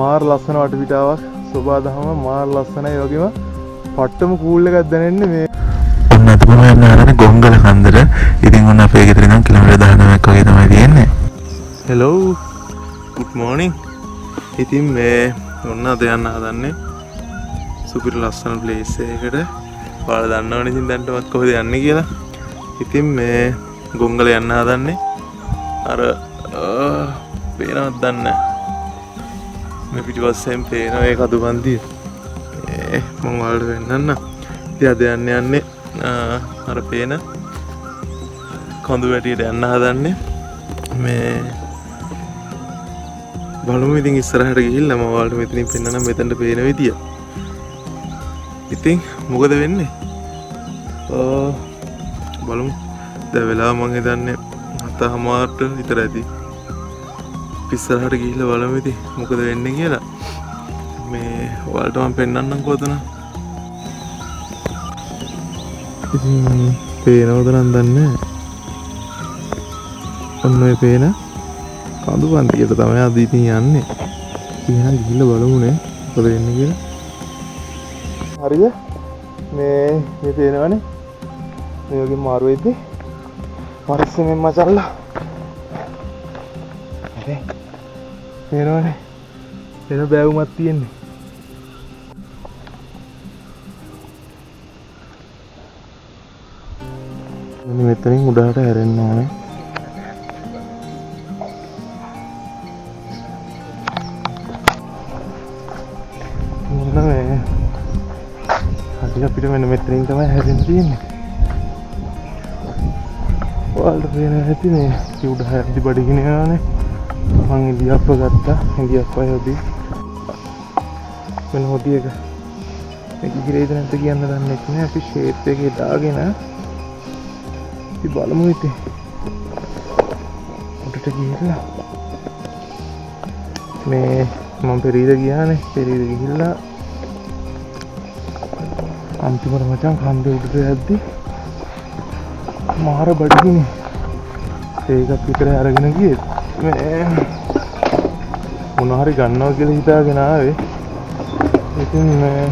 මාර ලස්සන වටපිටාවක් සෝබාදහම මාර ලස්සනයි වගේම පට්ටම කූල් එකක් දැනෙන්නේ මේ ඔන්න අතම යන්න හදන ගොංගල කන්දර. ඉතින් ඔන්න අපේ ගෙදර ඉඳන් කිලෝමීටර් 19ක් වගේ තමයි තියෙන්නේ. Hello good morning. ඉතින් මේ ඔන්න අද යන්න හදන්නේ සුපිරි ලස්සන ප්ලේස් එකකට. ඔයාලා දන්නවනේ ඉතින් දැන්ටමත් කොහෙද යන්නේ කියලා. ඉතින් මේ ගොංගල යන්න හදන්නේ අර පේනවද දන්නේ නැහැ. මේ පිටිපස්සෙන් පේන ඒ කදුපන්තිය. මම ඔයාලට වෙන්නන්න. ඉතින් අද යන්නේ අර පේන කඳු වැටියට යන්න හදන්නේ. මේ බලමු ඉතින් ඉස්සරහට ගිහිල්ලා මම ඔයාලට මෙතනින් පෙන්නනම් මෙතනට පේන විදිය. ඉතින් මොකද වෙන්නේ? බලමු. දැන් වෙලාව මම හිතන්නේ 7:00ට විතර ඇති. ඉස්සරහට ගිහිල්ලා බලමු ඉතින් මොකද වෙන්නේ කියලා. මේ ඔයාලට මම පෙන්නන්නම් කොතන. ඉතින් පේනවද නම් දන්නේ නැහැ. ඔන්න ඔය පේන කඳු පන්තියට තමයි අද ඉතින් යන්නේ. ඉතින් ගිහිල්ලා බලමුනේ මොකද වෙන්නේ කියලා. හරිද? මේ පේනවනේ. මේ වගේ මාරු වෙද්දි පරිස්සමෙන් මචල්ලා. හරි. පේනවනේ. එන බෑවුමක් තියෙන්නේ. මෙන්න මෙතනින් උඩහට හැරෙන්න ඕනේ. මොනවද? අපිට මෙන්න මෙතනින් තමයි හැරෙන්න තියෙන්නේ. ඔයාලට පේන ඇති මේ උඩ හැරෙද්දි බඩගින යනවානේ. මං ඉලියප්ප ගත්තා. ඉලියප්ප යෝදී. මෙන්න හොදි එක. මේක ඉතිරේද නැද්ද කියන්න දන්නේ නැහැ. අපි ෂේප් එකේ දාගෙන ඉතින් බලමු ඉතින්. උඩට ගිහිල්ලා මේ මම පෙරීද ගියානේ. පෙරීද ගිහිල්ලා අන්තිමට මචං කන්දේ උඩට යද්දි මාර බඩගිනේ. ඒකක් විතර අරගෙන ගියේ. මේ මොන හරි ගන්නවා කියලා හිතාගෙන ආවේ. ඉතින් මේ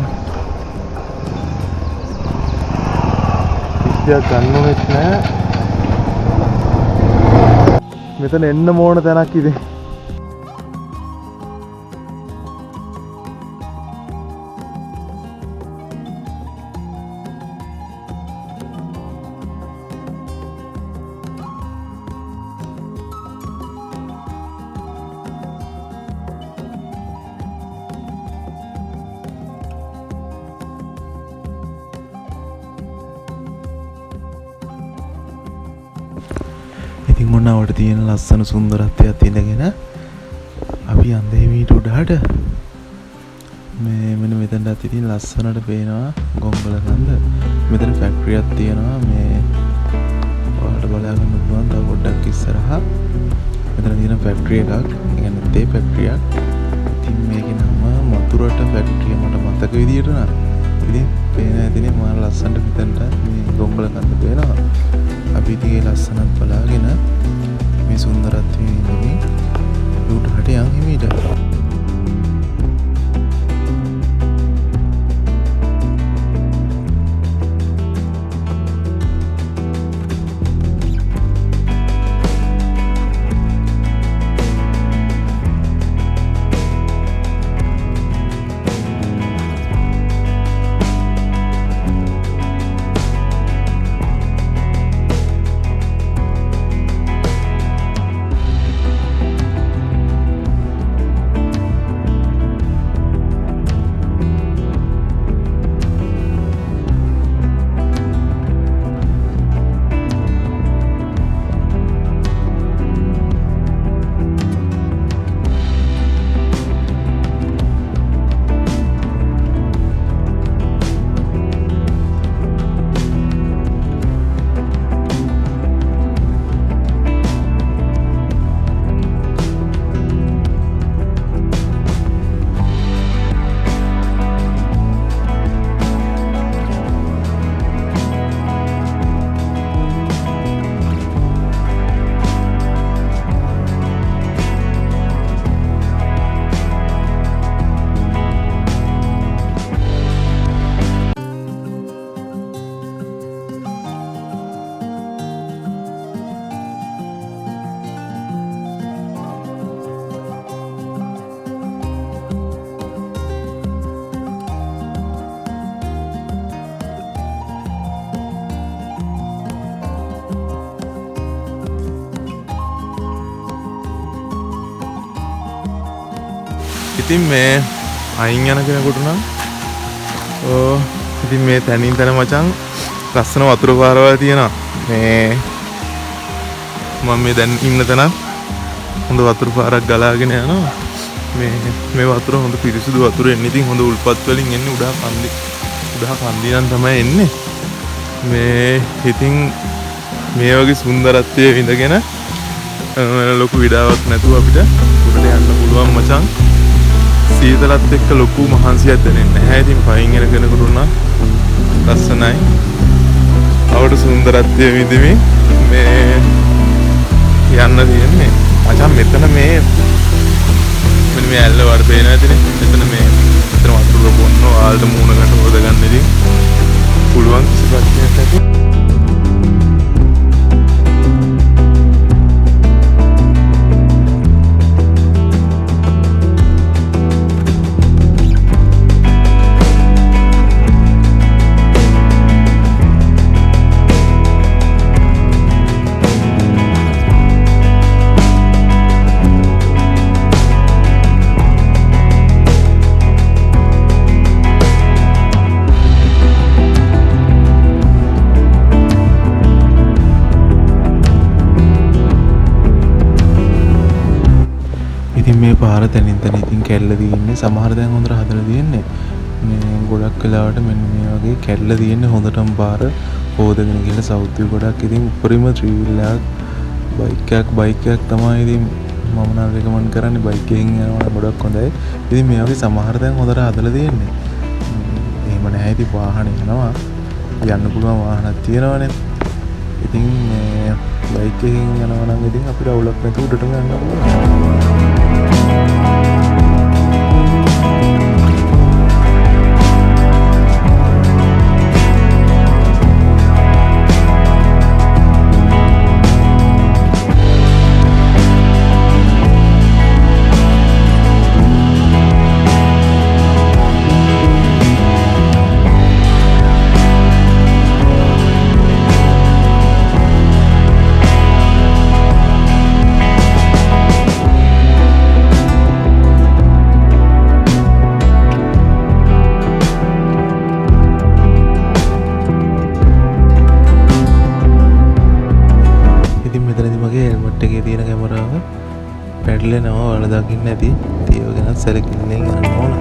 ඉස්සෙල්ලා ගන්න ඕනෙත් නෑ. මෙතන එන්න ඕන තැනක් ඉතින්. ඉතින් මොන අවුවට තියෙන ලස්සන සුන්දරත්වයක් ඉඳගෙන අපි යන්නේ මීට උඩහට. මේ මෙන්න මෙතනට ඉතින් ලස්සනට පේනවා ගොංගල කන්ද. මෙතන ෆැක්ටරියක් තියෙනවා. මේ ඔයාලට බලා ගන්න පුළුවන් තව පොඩ්ඩක් ඉස්සරහා. මෙතන තියෙන ෆැක්ටරි එකක්. ඒ කියන්නේ තේ ෆැක්ටරියක්. ඉතින් මේකේ නම මතුරට ෆැක්ටරිය මට මතක විදියට නා. ඉතින් පේන ඇතිනේ මාර ලස්සනට මෙතනට මේ ගොංගල කන්ද පේනවා. අපි ඉතින් ඒ ලස්සනත් බලාගෙන මේ සුන්දරත්වය ඉඳමින් උඩට යන් හිමීට. ඉතින් මේ අයින් යන කෙනෙකුට නම් ඉතින් මේ තැනින් තැන මචං ලස්සන වතුර පාරවල් තියෙනවා. මේ මම මේ දැන් ඉන්න තැන හොඳ වතුර පාරක් ගලාගෙන යනවා. මේ වතුර හොඳ පිරිසිදු වතුර එන්නේ. ඉතින් හොඳ උල්පත් වලින් එන්නේ උඩහ කන්දි නම් තමයි එන්නේ. මේ ඉතින් මේ වගේ සුන්දරත්වයේ විඳගෙන ලොකු විඩාවක් නැතුව අපිට උඩට යන්න පුළුවන් මචං. සීතලත් එක්ක ලොකු මහන්සියක් දැනෙන්නේ නැහැ. ඉතින් පයින් එන කෙනෙකුට උනා ලස්සනයි. අවුට සුන්දරත්වයේ විඳිමින් මේ යන්න තියෙන්නේ. මචං මෙතන මේ ඇල්ල වඩ පේන ඇතිනේ. මෙතන වතුර බොන්න ආල්ට මූණකට හොද ගන්න ඉතින් පුළුවන් කිසි ප්‍රශ්නයක් නැති. ඉතින් මේ පාර තැනින් තැන ඉතින් කැල්ල තියෙන්නේ. සමහර දැන් හොඳට හදලා තියෙන්නේ. මේ ගොඩක් වෙලාවට මෙන්න මේ වගේ කැල්ල තියෙන්නේ හොඳටම පාර හොදගෙන ගිහලා සවුත් වී ගොඩක් ඉතින් උඩරිම ත්‍රිවිල් එකක් බයික් එකක් තමයි ඉතින් මම නම් රෙකමන්ඩ් කරන්නේ බයික් එකකින් යනවා ගොඩක් හොඳයි. ඉතින් මේ වගේ සමහර දැන් හොඳට හදලා තියෙන්නේ. එහෙම නැහැ ඉතින් වාහන යනවා. යන්න පුළුවන් වාහනක් තියෙනවනේ. ඉතින් මේ බයික් එකකින් යනවා නම් ඉතින් අපිට අවුලක් නැතුව උඩටම යන්න පුළුවන්. පැටලෙනවා වල දකින්න ඇති. ඒව ගැන සැලකිල්ලෙන් යන්න ඕන.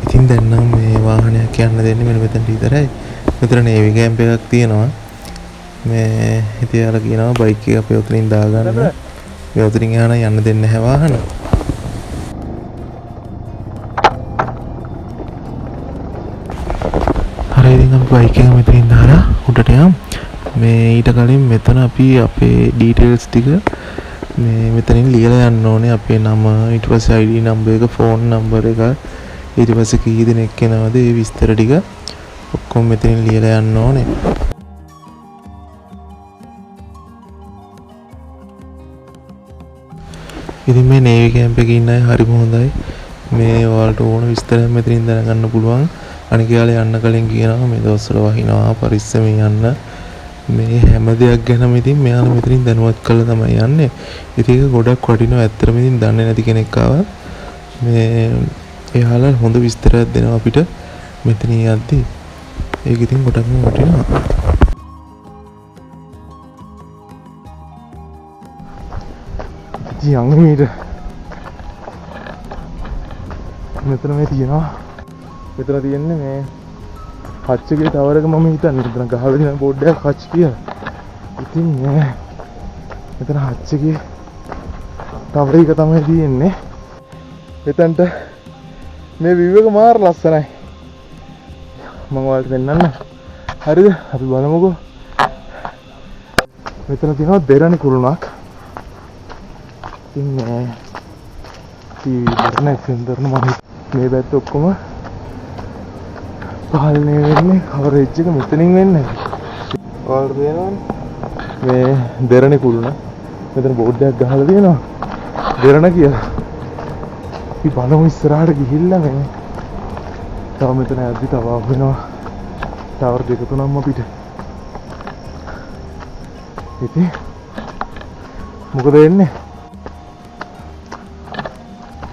ඉතින් දැන් නම් මේ වාහනයක් යන්න දෙන්නේ මෙන්න මෙතනට විතරයි. මෙතන නේවි කැම්ප් එකක් තියෙනවා. මේ ඉතින් යාලා කියනවා බයික් එක අපේ උතරින් දාගන්න. මේ උතරින් යන්න දෙන්නේ නැහැ වාහන. හරි ඉතින් අපි බයික් එක මෙතනින් දාලා උඩට යමු. මේ ඊට කලින් මෙතන අපි අපේ ඩීටේල්ස් ටික මේ මෙතනින් ලියලා යන්න ඕනේ. අපේ නම, ඊට පස්සේ ID නම්බර් එක, ෆෝන් නම්බර් එක, ඊට පස්සේ කී දෙනෙක් එනවද, ඒ විස්තර ටික ඔක්කොම මෙතනින් ලියලා යන්න ඕනේ. ඉතින් මේ නේවි කැම්ප් එකේ ඉන්න අය හරිම හොඳයි. මේ ඔයාලට ඕන විස්තරයක් මෙතනින් දැනගන්න පුළුවන්. අනික යාලා යන්න කලින් කියනවා මේ දවස්වල වහිනවා පරිස්සමෙන් යන්න. මේ හැම දෙයක් ගැනම ඉතින් මෙයාලා මෙතනින් දැනුවත් කරලා තමයි යන්නේ. ඉතින් ඒක ගොඩක් වටිනවා. ඇත්තටම ඉතින් දන්නේ නැති කෙනෙක් ආවා මේ එයාලා හොඳ විස්තරයක් දෙනවා අපිට මෙතනින් යද්දි. ඒක ඉතින් ගොඩක්ම වටිනවා. යංගමීට මෙතන මේ තියෙනවා. මෙතන තියෙන්නේ මේ හච්චගේ ටවර් එක. මම හිතන්නේ මෙතන ගහලා තියෙන බෝඩ් එකක් හච් කියලා. ඉතින් මේ මෙතන හච්චගේ ටවර් එක තමයි තියෙන්නේ. මෙතනට මේ view එක මාර ලස්සනයි. මම ඔයාලට පෙන්නන්න. හරිද? අපි බලමුකෝ. මෙතන තියෙනවා දෙරණ කුරුණක්. ඉතින් මේ සෙන්ටර්න මම මේ පැත්ත ඔක්කොම පාලනය වෙන්නේ කවරේජ් එක මෙතනින් වෙන්නේ. ඔයාලට පේනවනේ මේ දෙරණ කුරුණ. මෙතන බෝඩ් එකක් ගහලා තියෙනවා. දෙරණ කියලා. අපි බලමු ඉස්සරහට ගිහිල්ලා මේ. තව මෙතන ඇද්දි තව වෙනවා. ටවර් දෙක තුනක්ම අපිට. ඉතින් මොකද වෙන්නේ?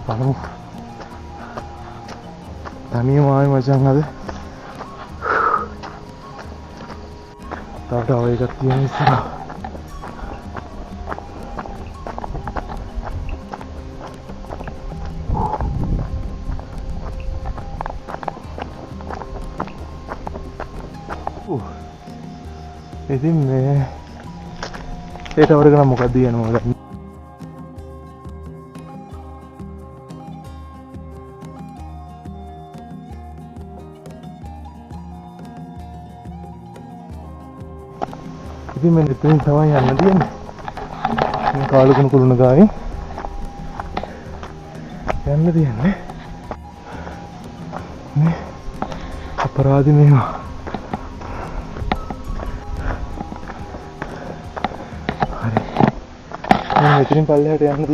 බලමු. තනියම ආවේ මචං අද. තව එකක් තියෙන ඉස්සරහ. ඉතින් මේ ඒ ටවර් එක නම් මොකක්ද කියන්නේ මොකක්ද? ඉතින් මම දෙතෙන් තමයි යන්න තියෙන්නේ. මේ කාලුකුණු කුළුණ ගානේ යන්න තියෙන්නේ. මේ අපරාධි මේවා. හරි. මම මෙතනින් පල්ලෙහාට යන්න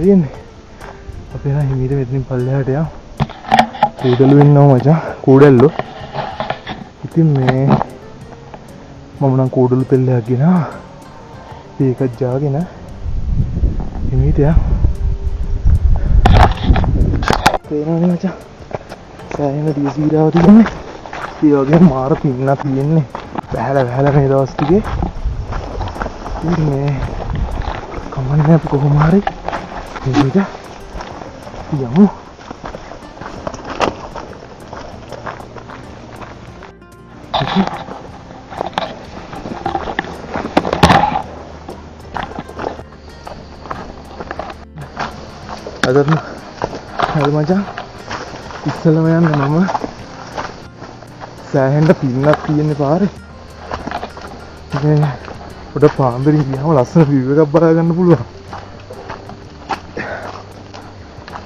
තියෙන්නේ. අපි නම් හිමීට මෙතනින් පල්ලෙහාට යමු. කූඩලු ඉන්නවා මචං. කූඩල්ලෝ. ඉතින් මේ මම නම් කූඩලු පෙල්ලයක් ගෙනා ඒකත් ජාගෙන හිමීට යමු. තේරෙනවද මචං? සෑහෙන දියසීරාව තියෙන්නේ. ඒ වගේම මාර පින්නක් තියෙන්නේ. බහැලා මේ දවස් ටිකේ. ඉතින් මේ කමන්නේ අපි කොහොම හරි හිමීට යමු. අද මචං ඉස්සෙල්ලම යන්න මම සෑහෙන්න පින්නක් තියෙන්නේ පාරේ. මේ පොඩ පාන්දරින් ගියාම ලස්සන view එකක් බලා ගන්න පුළුවන්.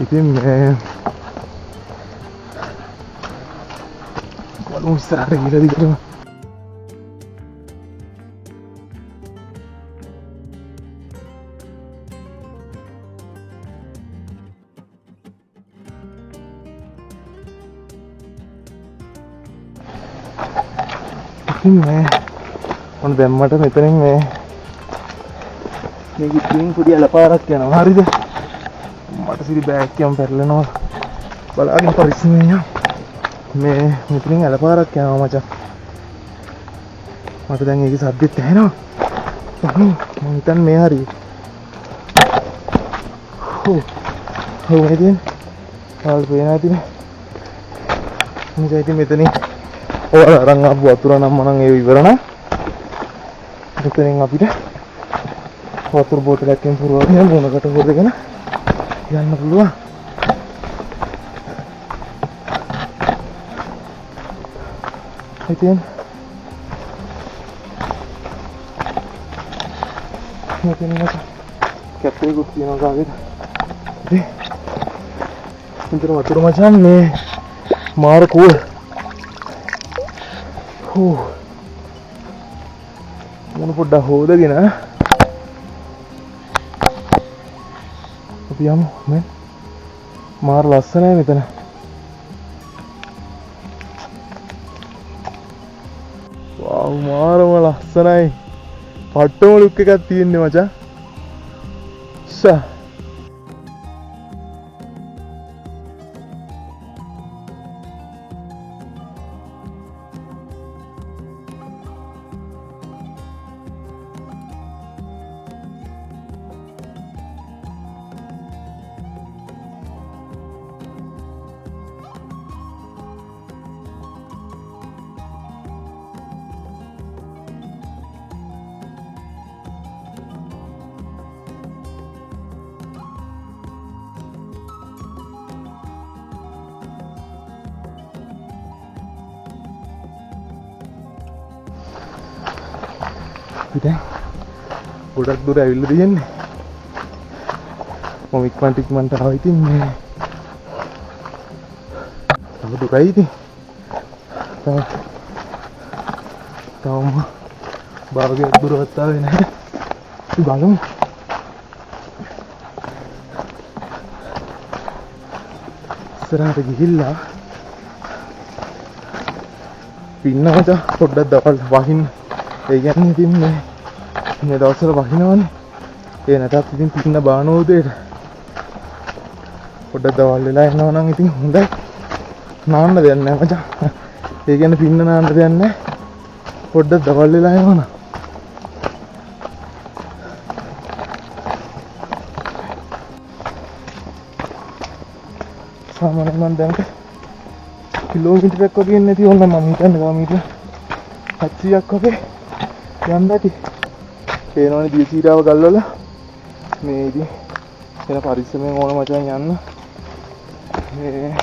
ඉතින් මේ බලමු ඉස්සරහට ගිහලා දිගටම. මේ මොන දැම්මට මෙතනින් මේ ඉතින් පොඩි අලපාරක් යනවා. හරිද? මට සිරි බෑග් එකම පැටලෙනවා. බලාගෙන පරිස්සමෙන් යන්න. මේ මෙතනින් අලපාරක් යනවා මචං. මට දැන් ඒකේ සද්දෙත් ඇහෙනවා. මම හිතන්නේ මේ හරිය. මේ දෙන්නේ. ආල් පේනවා ඉතින්. ඉතින් මෙතනින් ඔයාලා අරන් ආපු වතුර නම් මනම් ඒ ඉවර නම් මෙතනින් අපිට වතුර බෝතලයක් එකෙන් පුරවගෙන මොනකට හොදගෙන යන්න පුළුවන්. ඉතින් මෙතන කැපේ කුත් තියනවා කාගෙද? ඉතින් මෙතන වතුර මචං මේ මාර කූල්. මොන පොඩ්ඩක් හොදගෙන අපි යමු. මේ මාර ලස්සනයි මෙතන. වාව් මාරම ලස්සනයි. පට්ටම ලුක් එකක් තියෙන්නේ මචං. ඉතින් ගොඩක් දුර ඇවිල්ලා තියෙන්නේ. මම ඉක්මනට ආවා. ඉතින් මේ තව දුරයි ඉතින්. තවම භාගයක් දුරවත් ආවේ නැහැ. බලමු. ඉස්සරහට ගිහිල්ලා පින්නකට පොඩ්ඩක් දවල් වහින්න. ඒ කියන්නේ ඉතින් මේ දවස්වල වහිනවනේ. ඒ නැතත් ඉතින් පින්න බානෝදේට පොඩ්ඩක් දවල් වෙලා යනවා නම් ඉතින් හොඳයි. නාන්න දෙයක් නැහැ මචං. ඒ කියන්නේ පින්න නාන්න දෙයක් නැහැ. පොඩ්ඩක් දවල් වෙලා යනවා නම්. සාමාන්‍යයෙන් මම දැන් කිලෝමීටරයක් වගේ නැති ඕන මම හිතන්නේ කිලෝමීටර 700ක් වගේ යන්න ඇති. පේනවනේ දියසීරාව ගල්වල මේ ඉතින් එන පරිස්සමෙන් ඕන මචං යන්න. මේ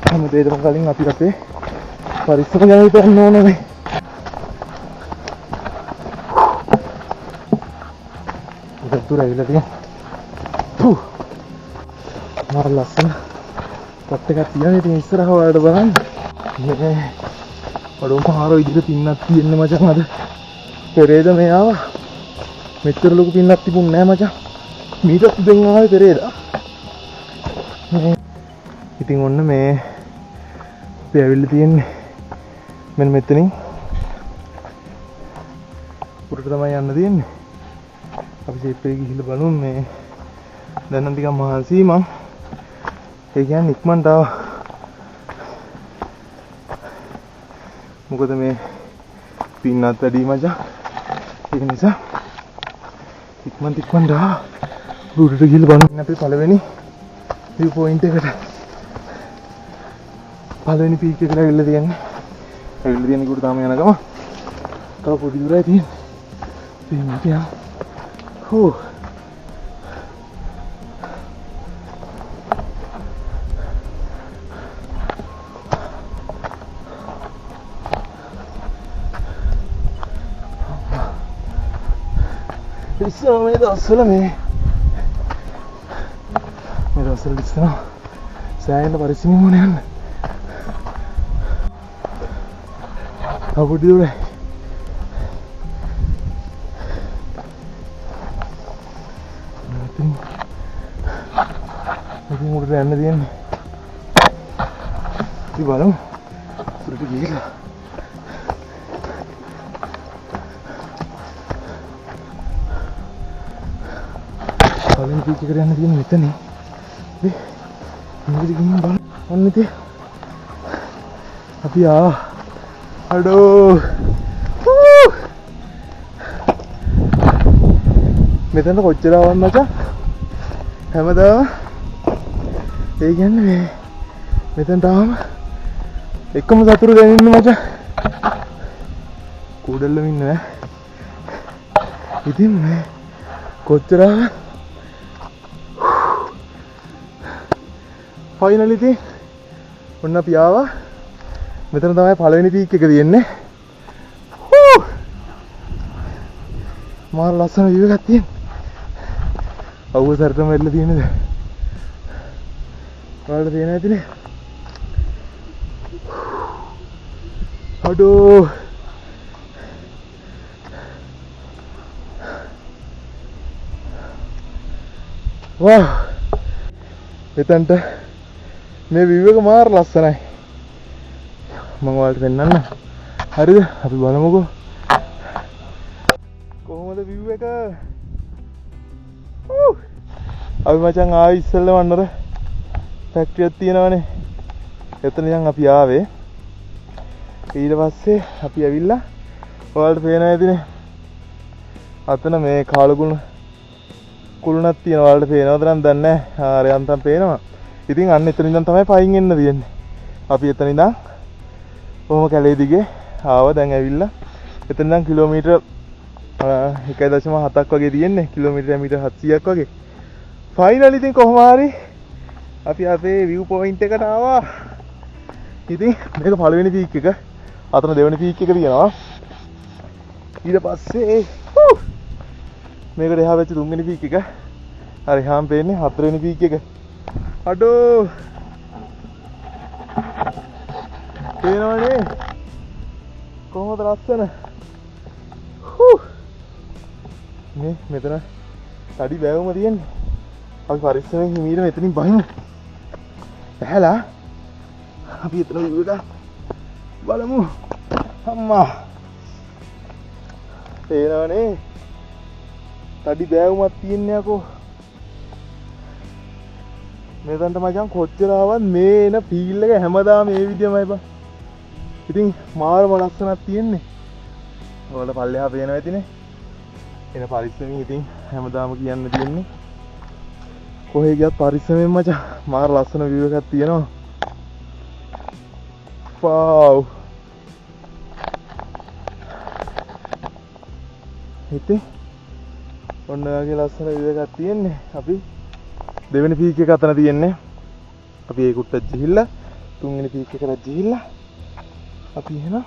හැමදේටම කලින් අපි අපේ පරිස්සම ගැන හිතන්න ඕනේ. ඒක දුර ඇවිල්ලා තියෙනවා. මාර ලස්සන පොත් එකක් තියෙනවා. ඉතින් ඉස්සරහ වලට බලන්න. මේ වඩොම පාර විදිහට පින්නක් තියෙන්නේ මචං අද. පෙරේද මේ ආවා. මෙච්චර ලොකු පින්නක් තිබුණේ නැහැ මචං. මීට උදෙන් ආවේ පෙරේද. ඉතින් ඔන්න මේ අපි ඇවිල්ලා තියෙන්නේ මෙන්න මෙතනින් උඩට තමයි යන්න තියෙන්නේ. අපි ෂේප් එකේ ගිහිල්ලා බලමු. මේ දැන් නම් ටිකක් මහන්සියි මං. ඒ කියන්නේ ඉක්මනට ආවා. මොකද මේ පින්නත් වැඩි මචං. ඒක නිසා ඉක්මනට ආවා. උඩට ගිහිල්ලා බලමු. අපි පළවෙනි view point එකට පළවෙනි පීක් එකට ඇවිල්ලා තියෙන්නේ. ඇවිල්ලා තියෙන කොට තාම යන ගම. තව පොඩි දුරයි තියෙන්නේ. ඉතින් මචං හෝ ඉස්සර මේ දවස්වල මේ දවස්වල ඉස්සර සෑහෙන පරිස්සමින් ඕනේ යන්න. අපුඩි දුරයි. ඉතින් උඩට යන්න තියෙන්නේ. ඉතින් බලමු. උඩට ගිහලා පළවෙනි පීක් එකට යන්න තියෙන්නේ මෙතන. මේ ඉංග්‍රීසි ගිහින් බලන්න. ඔන්න ඉතින් අපි ආවා. අඩෝ. මෙතන කොච්චර ආවද මචං? හැමදාම ඒ කියන්නේ මේ මෙතන තාම එකම සතුරු දැනෙන්නේ මචං. කුඩල්ලම ඉන්නේ නෑ. ඉතින් මේ කොච්චර ෆයිනලි ඉතින් ඔන්න අපි ආවා. මෙතන තමයි පළවෙනි පීක් එක තියෙන්නේ. මාර ලස්සන view එකක් තියෙනවා. අවුව සරටම වෙලා තියෙනද? ඔයාලට තියෙන ඇතිනේ. අඩෝ. වා. මෙතනට මේ view එක මාර ලස්සනයි. මම ඔයාලට පෙන්නන්න. හරිද? අපි බලමුකෝ. කොහොමද view එක? අපි මචං ආවේ ඉස්සෙල්ලා වන්නර ෆැක්ටරියක් තියෙනවනේ. එතන ඉඳන් අපි ආවේ. ඊට පස්සේ අපි ඇවිල්ලා ඔයාලට පේනවා ඇතිනේ. අතන මේ කාලුකුණ කුළුණක් තියෙනවා. ඔයාලට පේනවද නම් දන්නේ නැහැ. ආරේ අන්තම් පේනවා. ඉතින් අන්න එතන ඉඳන් තමයි පයින් එන්න තියෙන්නේ. අපි එතන ඉඳන් කොහොම කැලේ දිගේ ආවා. දැන් ඇවිල්ලා එතන ඉඳන් කිලෝමීටර් 1.7ක් වගේ තියෙන්නේ. කිලෝමීටර මීටර් 700ක් වගේ. ෆයිනලි ඉතින් කොහොම හරි අපි අපේ view point එකට ආවා. ඉතින් මේක පළවෙනි පීක් එක. අතන දෙවෙනි පීක් එක තියෙනවා. ඊට පස්සේ මේකට එහා වෙච්ච තුන්වෙනි පීක් එක. හරි එහාම පේන්නේ හතරවෙනි පීක් එක. අඩෝ පේනවනේ කොහොමද ලස්සන. මේ මෙතන තඩි බෑවුම තියෙන්නේ. අපි පරිස්සමෙන් හිමීට මෙතනින් බහිමු. බහැලා අපි එතන view එක බලමු. අම්මා. පේනවනේ තඩි බෑවුමක් තියන්නේ යකෝ. මෙතනට මචං කොච්චර ආවත් මේ එන ෆීල් එක හැමදාම මේ විදියමයි බං. ඉතින් මාරම ලස්සනක් තියෙන්නේ. ඔයාලා පල්ලෙහා පේනවා ඇතිනේ. එන පරිස්සමෙන් ඉතින් හැමදාම කියන්න තියෙන්නේ. කොහේ ගියත් පරිස්සමෙන් මචං. මාර ලස්සන view එකක් තියෙනවා. wow. ඉතින් ඔන්න ඔයගේ ලස්සන view එකක් තියෙන්නේ. අපි දෙවෙනි පීක් එක අතන තියෙන්නේ. අපි ඒ කුට්ටත් ගිහිල්ලා තුන්වෙනි පීක් එකට ගිහිල්ලා අපි එහෙනම්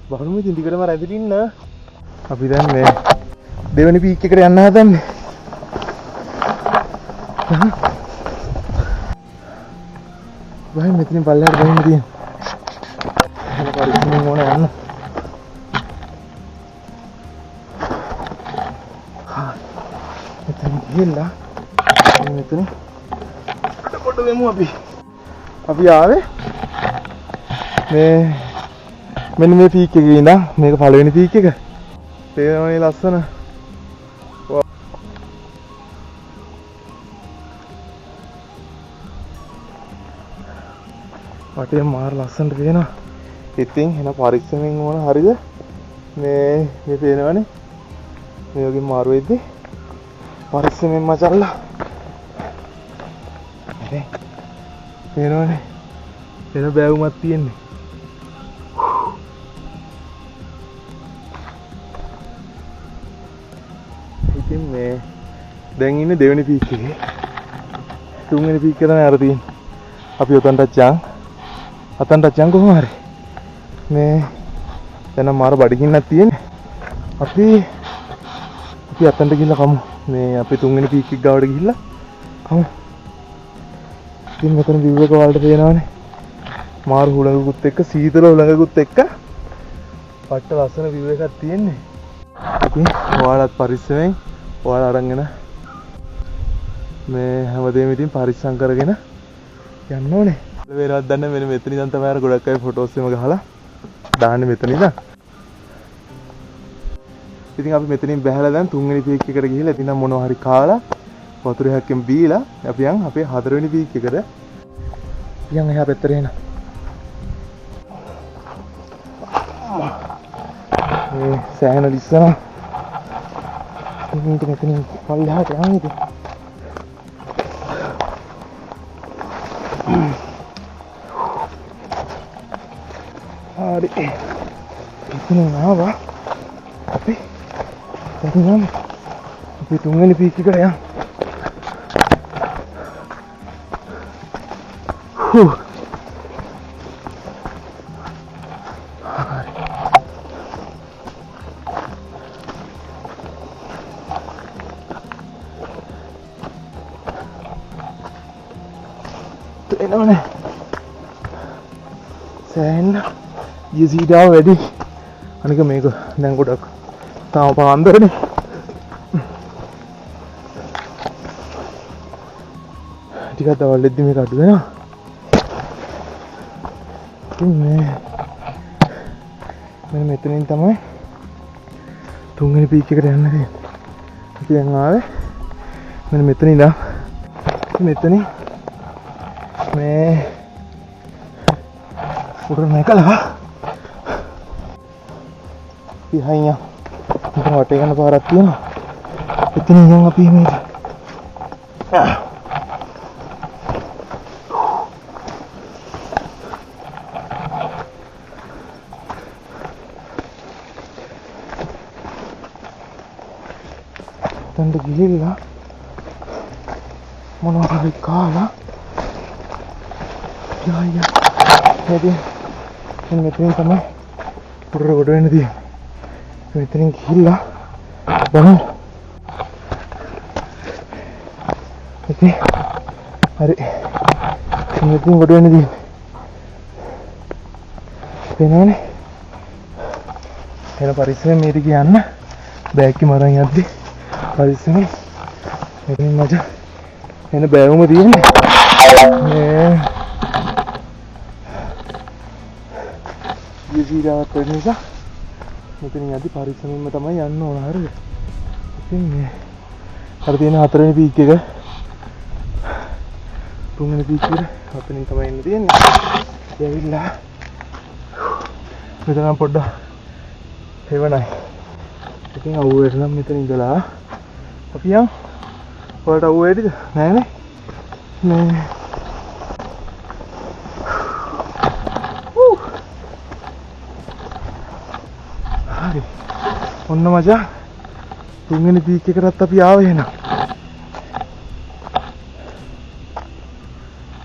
බලමු ඉතින් ටිකටම රැඳින්න. අපි දැන් මේ දෙවෙනි පීක් එකට යන්න හදන්නේ. වයි මෙතනින් පල්ලෙහාට ගිහින් තියෙන. එහෙනම් පරිස්සමෙන් ඕන යන්න. මෙතන ගිහිල්ලා මෙතන කොට වෙමු අපි. අපි ආවේ මේ මෙන්න මේ පීක් එකේ ඉඳන් මේක පළවෙනි පීක් එක. තේරෙනවනේ ලස්සන. වටේ මාර ලස්සනට පේනවා. ඉතින් එන පරිස්සමෙන් ඕන හරිද? මේ පේනවනේ. මේ වගේ මාරු වෙද්දි පරිස්සමෙන් මචල්ලා. හරි. පේනවනේ. එන බෑවුමක් තියෙන්නේ. ඉතින් මේ දැන් ඉන්නේ දෙවෙනි පීක් එකේ. තුන්වෙනි පීක් එක තමයි අර තියෙන්නේ. අපි උතන්ටත් යන් කොහොම හරි. මේ දැන් මාර බඩගින්නක් තියෙන්නේ. අපි අතන්ට ගිහිල්ලා කමු. මේ අපි තුන්වෙනි පීක් එක ගාවට ගිහිල්ලා කමු. ඉතින් මෙතන view එක වලට පේනවනේ. මාරු හුළඟකුත් එක්ක සීතල හුළඟකුත් එක්ක පට්ට ලස්සන view එකක් තියෙන්නේ. ඉතින් ඔයාලත් පරිස්සමෙන් ඔයාලා අරගෙන මේ හැමදේම ඉතින් පරිස්සම් කරගෙන යන්න ඕනේ. වේරවත් දන්න මෙන්න මෙතන ඉඳන් තමයි අර ගොඩක් අය ෆොටෝස් එම ගහලා දාන්නේ මෙතන ඉඳන්. ඉතින් අපි මෙතනින් බැහැලා දැන් තුන්වෙනි පීක් එකට ගිහිල්ලා ඉතින් මොනවා හරි කාලා වතුර හැක්කෙන් බීලා අපි යන් අපේ හතරවෙනි පීක් එකට යන් එහා පැත්තට එන. මේ සෑහෙන ලිස්සන. ඉතින් මෙතනින් පල්ලෙහාට යන්න ඉතින්. හරි. ඉතින් ආවා අපි දැන් අපි තුන්වෙනි පීක් එකට යන්න. එනවනේ සෑහෙන ඊසීඩාව වැඩි. අනික මේක දැන් ගොඩක් තාම පාන්දරනේ. ටිකක් දවල් දෙද්දි මේක අඩු වෙනවා. ඉතින් මේ මෙතනින් තමයි තුන්වෙනි පීක් එකට යන්න තියෙන්නේ. අපි දැන් ආවේ මෙන්න මෙතන ඉඳන් මෙතනින් මේ උඩට නැකලා පිහයින් මෙතන වටේ යන පාරක් තියෙනවා. එතන ඉඳන් අපි මේ තන්ට ගිහිල්ලා මොනවා හරි කාලා යා මෙතන මෙතනින් තමයි පුරර කොට වෙන්න තියෙන්නේ. මෙතනින් ගිහිල්ලා බලමු. ඉතින් හරි මෙතනින් කොට වෙන්න තියෙන්නේ. පේනවනේ. එන පරිස්සමෙන් මේ දිගේ යන්න. බෑග් එක මරන් යද්දි පරිස්සමෙන්. මෙතනින් මචං එන බෑවුම තියෙන්නේ. මේ ජීවිතාවත් වෙන නිසා මෙතනින් යද්දි පරිස්සමෙන්ම තමයි යන්න ඕන. හරිද? ඉතින් මේ අර තියෙන 4 වෙනි පීක් එක 3 වෙනි පීක් එක අතනින් තමයි එන්න තියෙන්නේ. ඇවිල්ලා මෙතන පොඩ්ඩක් හේවණයි. ඉතින් අවුවට නම් මෙතන ඉඳලා අපි යමු. ඔයාලට අවුවේද? නෑනේ. මේ හරි. ඔන්න මචං 3 වෙනි පීක් එකටත් අපි ආවේ එහෙනම්.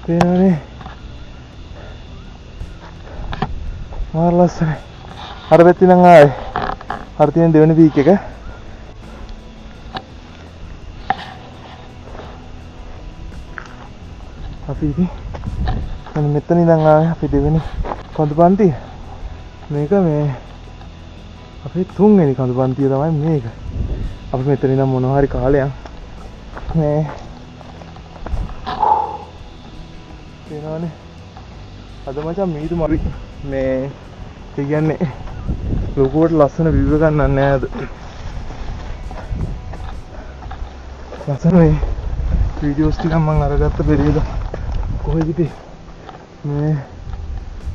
පේනවනේ. මාර ලස්සනයි. අර පැත්තේ නම් ආවේ. අර තියෙන දෙවෙනි පීක් එක. අපි ඉතින් මෙතන ඉඳන් ආවේ අපි දෙවෙනි කඳු පන්තිය. මේක මේ අපේ 3 වෙනි කඳු පන්තිය තමයි මේක. අපි මෙතන ඉඳන් මොනවා හරි කාලයක් මේ පේනවනේ. අද මචං මීදු මරි මේ ඒ කියන්නේ ලොකුවට ලස්සන view එකක් ගන්න නෑ අද. ලස්සන මේ වීඩියෝස් ටිකක් මම අරගත්ත පෙරේද කොහෙද මේ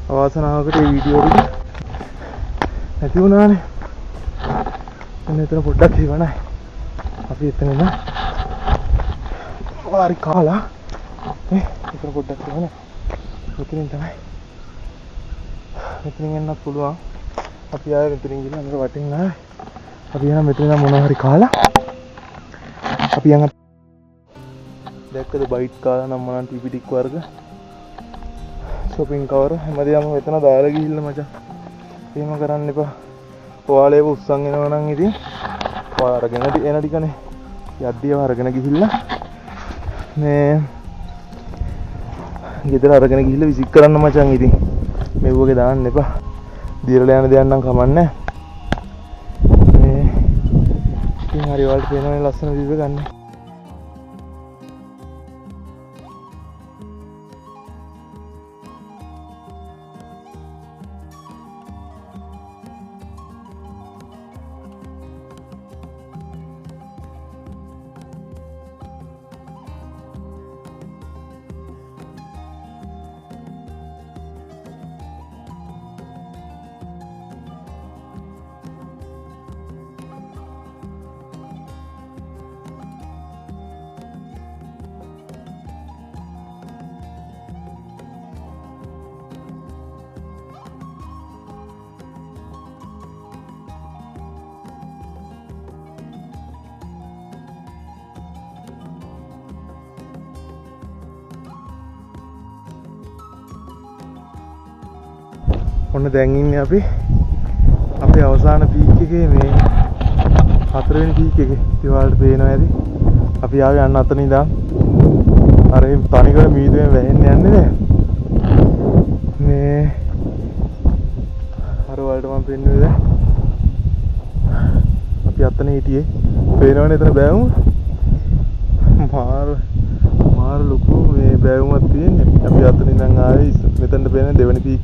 අවාසනාවකට මේ වීඩියෝ ටික නැති වුණානේ. එන්න එතන පොඩ්ඩක් ඉවනයි. අපි එතන ඉන්න වාරි කාලා එතන පොඩ්ඩක් ඉවනයි. මෙතනින් තමයි මෙතනින් එන්නත් පුළුවන්. අපි ආයෙ මෙතනින් ගිහින් අnder වටින් ආවේ. අපි යන මෙතන නම් මොනවා හරි කාලා අපි යන දැක්කද බයිට් කාලා නම් මොනන් ටිපි ටික් වර්ග shopping කවර හැමදේම මෙතන දාලා ගිහිල්ලා මචං. එහෙම කරන්න එපා. ඔයාලා ඒක උස්සන් එනවා නම් ඉතින් ඔයාලා අරගෙන එන ටිකනේ යද්දියව අරගෙන ගිහිල්ලා මේ ගෙදර අරගෙන ගිහිල්ලා විසික් කරන්න මචං. ඉතින් මෙව්වගේ දාන්න එපා. දිරලා යන දෙයක් නම් කමන්නේ. මේ ඉතින් හරි ඔයාලට පේනවනේ ලස්සන view එක ගන්න. ඔන්න දැන් ඉන්නේ අපි අපේ අවසාන පීක් එකේ මේ 4 වෙනි පීක් එකේ. ඉතින් පේනවා ඇති. අපි ආවේ යන්න අතන ඉඳන් අර තනිකර මීදුවෙන් වැහෙන්න යන්නේ නේ. මේ අර වලට මම පෙන්නුවේ දැන්. අපි අතන හිටියේ. පේනවනේ එතන බෑවුම. මාර ලොකු මේ බෑවුමක් තියෙන්නේ. අපි අතන ඉඳන් ආවේ මෙතනට පේන දෙවෙනි පීක්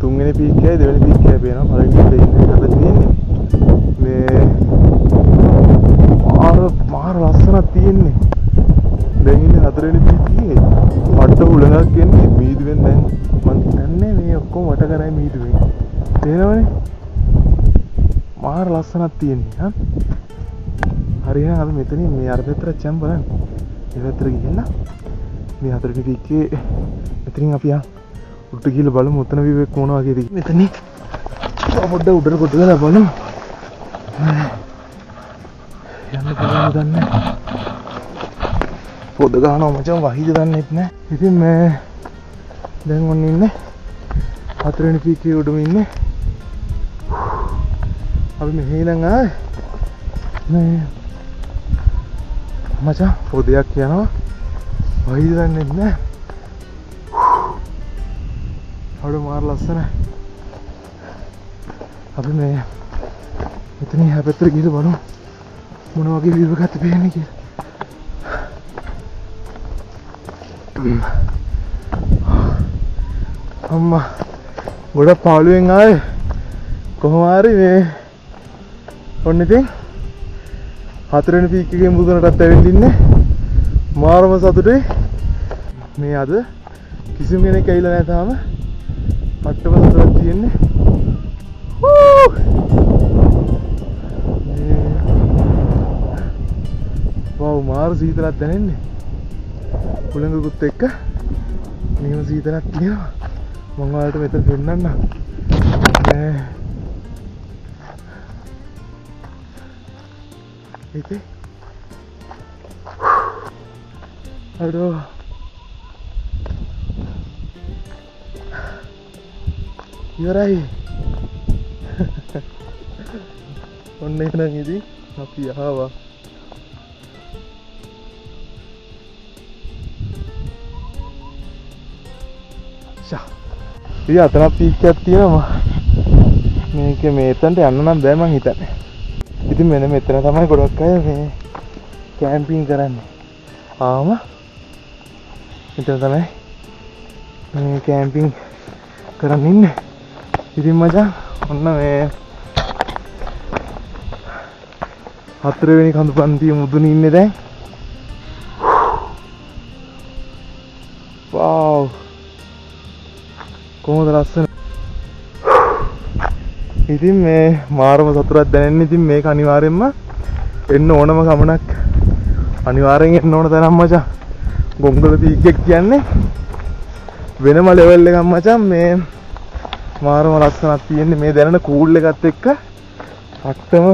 3 වෙනි පීක් එකයි දෙවෙනි පීක් එකයි පේනවා. පළවෙනි පීක් එකේ ඉන්නේ හද තියෙන්නේ. මේ මාර ලස්සනක් තියෙන්නේ. දැන් ඉන්නේ 4 වෙනි පීක් එකේ. පට්ට උලඟක් එන්නේ මීදුවෙන්. දැන් මං හිතන්නේ මේ ඔක්කොම වට කරයි මීදුවෙන්. තේරෙනවනේ? මාර ලස්සනක් තියෙන්නේ. හා හරි එහෙනම් අපි මෙතනින් මේ අර පැත්තට චම් බලන්න. මේ පැත්තට ගිහිල්ලා මේ 4 වෙනි පීක් එකේ මෙතනින් අපි උඩට ගිහලා බලමු උතන view එක මොන වගේද කියලා. මෙතනින් පොඩ්ඩක් උඩට කොට ගලා බලමු. යන්න පුළුවන්ද දන්නේ නැහැ. පොඩ ගහනවා මචං වහිද දන්නෙත් නැහැ. ඉතින් මේ දැන් ඔන්න ඉන්නේ 4 වෙනි පීක් එකේ උඩම ඉන්නේ. අපි මෙහෙ ඉඳන් ආවේ. මේ මචං පොඩයක් කියනවා වහිද දන්නෙත් නැහැ. අර මාර ලස්සනයි. අපි මේ මෙතන එහා පැත්තට ගිහලා බලමු මොන වගේ view එකක්ද පේන්නේ කියලා. අම්මා ගොඩක් පාළුවෙන් ආවේ කොහොම හරි මේ ඔන්න ඉතින් 4 වෙනි පීක් එකේ මුදුනටත් ඇවිල්ලා ඉන්නේ මාරම සතුටුයි මේ අද කිසිම කෙනෙක් ඇවිල්ලා නැහැ තාම පට්ටම සතුටක් තියෙන්නේ වව් මාර සීතලක් දැනෙන්නේ කුලඟකුත් එක්ක නියම සීතලක් තියෙනවා මම ඔයාලට මෙතන පෙන්නන්නම් ඉතින් අඩෝ ඉවරයි ඔන්න එහෙනම් ඉතින් අපි ආවා ඉතින් අතන පීක් එකක් තියෙනවා මේක මේතනට යන්න නම් බෑ මං හිතන්නේ ඉතින් මෙන්න මෙතන තමයි ගොඩක් අය මේ කැම්පින් කරන්නේ ආම මෙතන තමයි මේ කැම්පින් කරන් ඉන්නේ ඉතින් මචං ඔන්න මේ 4 වෙනි කඳු පන්තිය මුදුනේ ඉන්නේ දැන් වව් කොහොමද ලස්සන ඉතින් මේ මාරම සතුටක් දැනෙන්නේ ඉතින් මේක අනිවාර්යෙන්ම එන්න ඕනම ගමනක් අනිවාර්යෙන් එන්න ඕන තරම් මචං ගොංගල පීක් එක කියන්නේ වෙනම ලෙවල් එකක් මචං මේ මාරම ලස්සනක් තියෙන්නේ මේ දැනෙන කූල් එකත් එක්ක අට්ටම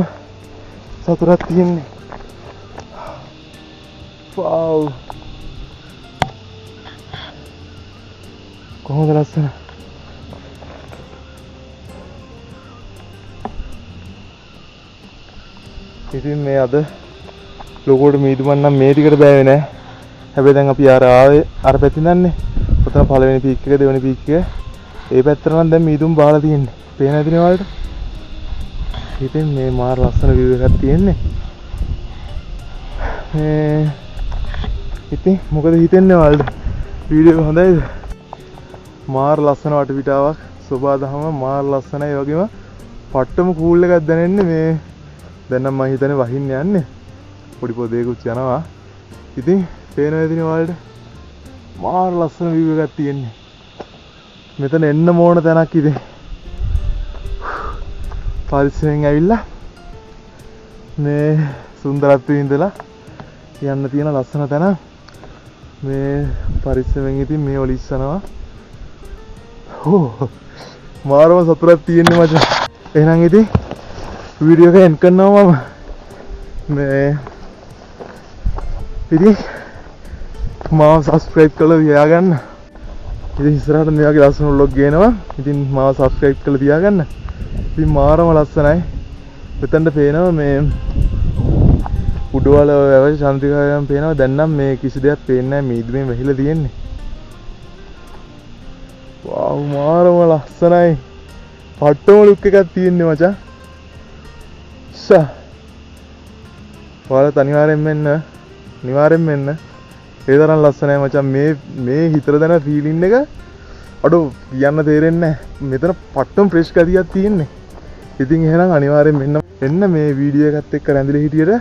සතුටක් තියෙන්නේ වව් කොහොමද ලස්සන ඉතින් මේ අද ලොකුවට මීදුමන් නම් මේ ටිකට බෑවේ නෑ හැබැයි දැන් අපි ආවේ අර පැත්තෙන් යන්නේ ඔතන පළවෙනි පීක් එක දෙවෙනි පීක් එක ඒ පැත්තට නම් දැන් මීදුම් බහලා තියෙන්නේ පේන ඇතිනේ ඔයාලට ඉතින් මේ මාර ලස්සන view එකක් තියෙන්නේ මේ ඉතින් මොකද හිතෙන්නේ ඔයාලට වීඩියෝ එක හොඳයිද මාර ලස්සන වටපිටාවක් සෝබාදහම මාර ලස්සනයි ඒ වගේම පට්ටම කූල් එකක් දැනෙන්නේ මේ දැන් නම් මම හිතන්නේ වහින්න යන්නේ පොඩි පොදේකුත් යනවා ඉතින් පේනවා ඉතින් ඔයාලට මාර ලස්සන view එකක් තියෙන්නේ මෙතන එන්න ඕන තැනක් ඉතින් පරිස්සමෙන් ඇවිල්ලා මේ සුන්දරත්වයේ ඉඳලා යන්න තියෙන ලස්සන තැන මේ පරිස්සමෙන් ඉතින් මේ ඔලිස්සනවා මාරම සතුටක් තියෙන්නේ මචං එහෙනම් ඉතින් වීඩියෝ එක එන්ඩ් කරනවා මම මේ ඉතින් මාව සබ්ස්ක්‍රයිබ් කරලා තියාගන්න ඉතින් ඉස්සරහට මේ වගේ ලස්සන vlog ගේනවා ඉතින් මාව සබ්ස්ක්‍රයිබ් කරලා තියාගන්න ඉතින් මාරම ලස්සනයි මෙතනට පේනවා මේ උඩවල වැව චන්ද්‍රිකාවයන් පේනවා දැන් නම් මේ කිසි දෙයක් පේන්නේ නැහැ මීදුමෙන් වැහිලා තියෙන්නේ වව් මාරම ලස්සනයි පට්ටම ලුක් එකක් තියෙන්නේ මචං ඔයාලත් අනිවාර්යෙන්ම එන්න ඒ තරම් ලස්සනයි මචං මේ හිතර දැන ෆීලින් එක අඩෝ කියන්න තේරෙන්නේ නැහැ මෙතන පට්ටම ෆ්‍රෙෂ් ගතියක් තියෙන්නේ ඉතින් එහෙනම් අනිවාර්යෙන්ම එන්න මේ වීඩියෝ එකත් එක්ක රැඳිලා හිටියට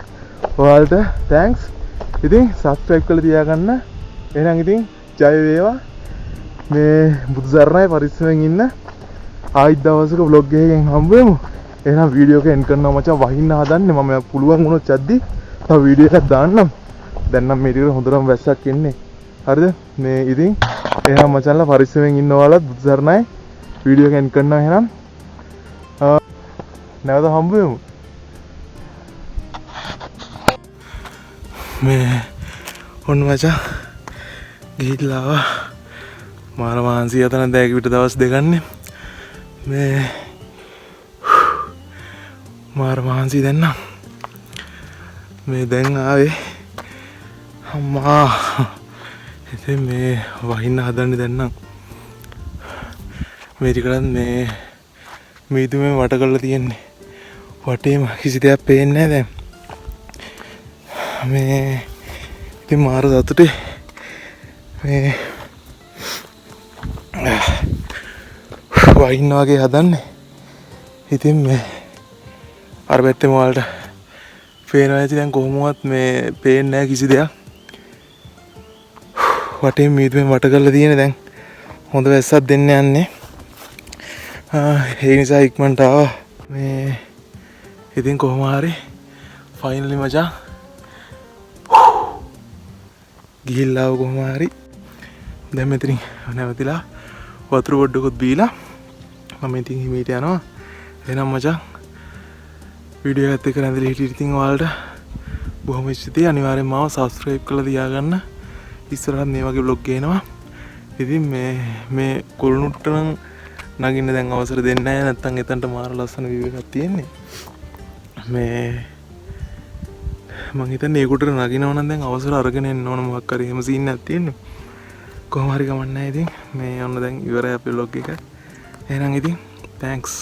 ඔයාලට තෑන්ක්ස් ඉතින් සබ්ස්ක්‍රයිබ් කරලා තියාගන්න එහෙනම් ඉතින් ජය වේවා මේ බුදු සරණයි පරිස්සමෙන් ඉන්න ආයිත් දවසක vlog එකකින් හම්බ වෙමු එහෙනම් වීඩියෝ එක එන්ඩ් කරනවා මචං වහින්න හදන්නේ මම පුළුවන් වුණොත් යද්දි තව වීඩියෝ එකක් දාන්නම් දැන් නම් මේ ටිකට හොඳටම වැස්සක් එන්නේ හරිද මේ ඉතින් එහෙනම් මචංලා පරිස්සමෙන් ඉන්න ඔයාලත් බුදු සරණයි වීඩියෝ එක එන්ඩ් කරනවා එහෙනම් නැවත හම්බ වෙමු මේ ඔන්න මචං ගිහිල්ලා ආවා මාර මාන්සිය අතන දැක විතර දවස් දෙකන්නේ මේ මාර මාන්සිය දැන් නම් මේ දැන් ආවේ අම්මා ඉතින් මේ වහින්න හදන්නේ දැන් නම් මේ ටිකටත් මේ මීදුමෙන් වට කරලා තියෙන්නේ. වටේම කිසි දෙයක් පේන්නේ නැහැ දැන්. මේ ඉතින් මාර සතුටේ මේ වයින් වගේ හදන්නේ. ඉතින් මේ අර පැත්තේ මොල්ට පේනවා ඇති දැන් කොහොමවත් මේ පේන්නේ නැහැ කිසි දෙයක්. වටේ මීදුමෙන් වට කරලා තියෙන්නේ දැන් හොඳ වැස්සක් දෙන්න යන්නේ. ඒ නිසා ඉක්මනට ආවා. මේ ඉතින් කොහොම හරි ෆයිනලි මචං ගිහිල්ලා ආව කොහොම හරි. දැන් මෙතනින් නැවතිලා වතුර පොඩ්ඩකුත් බීලා මම ඉතින් හිමීට යනවා. එහෙනම් මචං වීඩියෝ එකත් එක්ක රැඳිලා හිටියට ඉතින් ඔයාලට බොහොම ස්තුතියි. අනිවාර්යෙන් මාව සබ්ස්ක්‍රයිබ් කරලා තියාගන්න. ඉස්සරහත් මේ වගේ vlog ගේනවා. ඉතින් මේ කුළුණුට්ට නම් නගින්න දැන් අවසර දෙන්නේ නැහැ. නැත්තම් එතනට මාර ලස්සන view එකක් තියෙන්නේ. මේ මං හිතන්නේ ඒකට නගිනව නම් දැන් අවසර අරගෙන එන්න ඕන මොකක් හරි එහෙම සීන් එකක් තියෙන්නේ. කොහොම හරි ගමන් නැහැ ඉතින් මේ ඔන්න දැන් ඉවරයි අපේ vlog එක. එහෙනම් ඉතින් thanks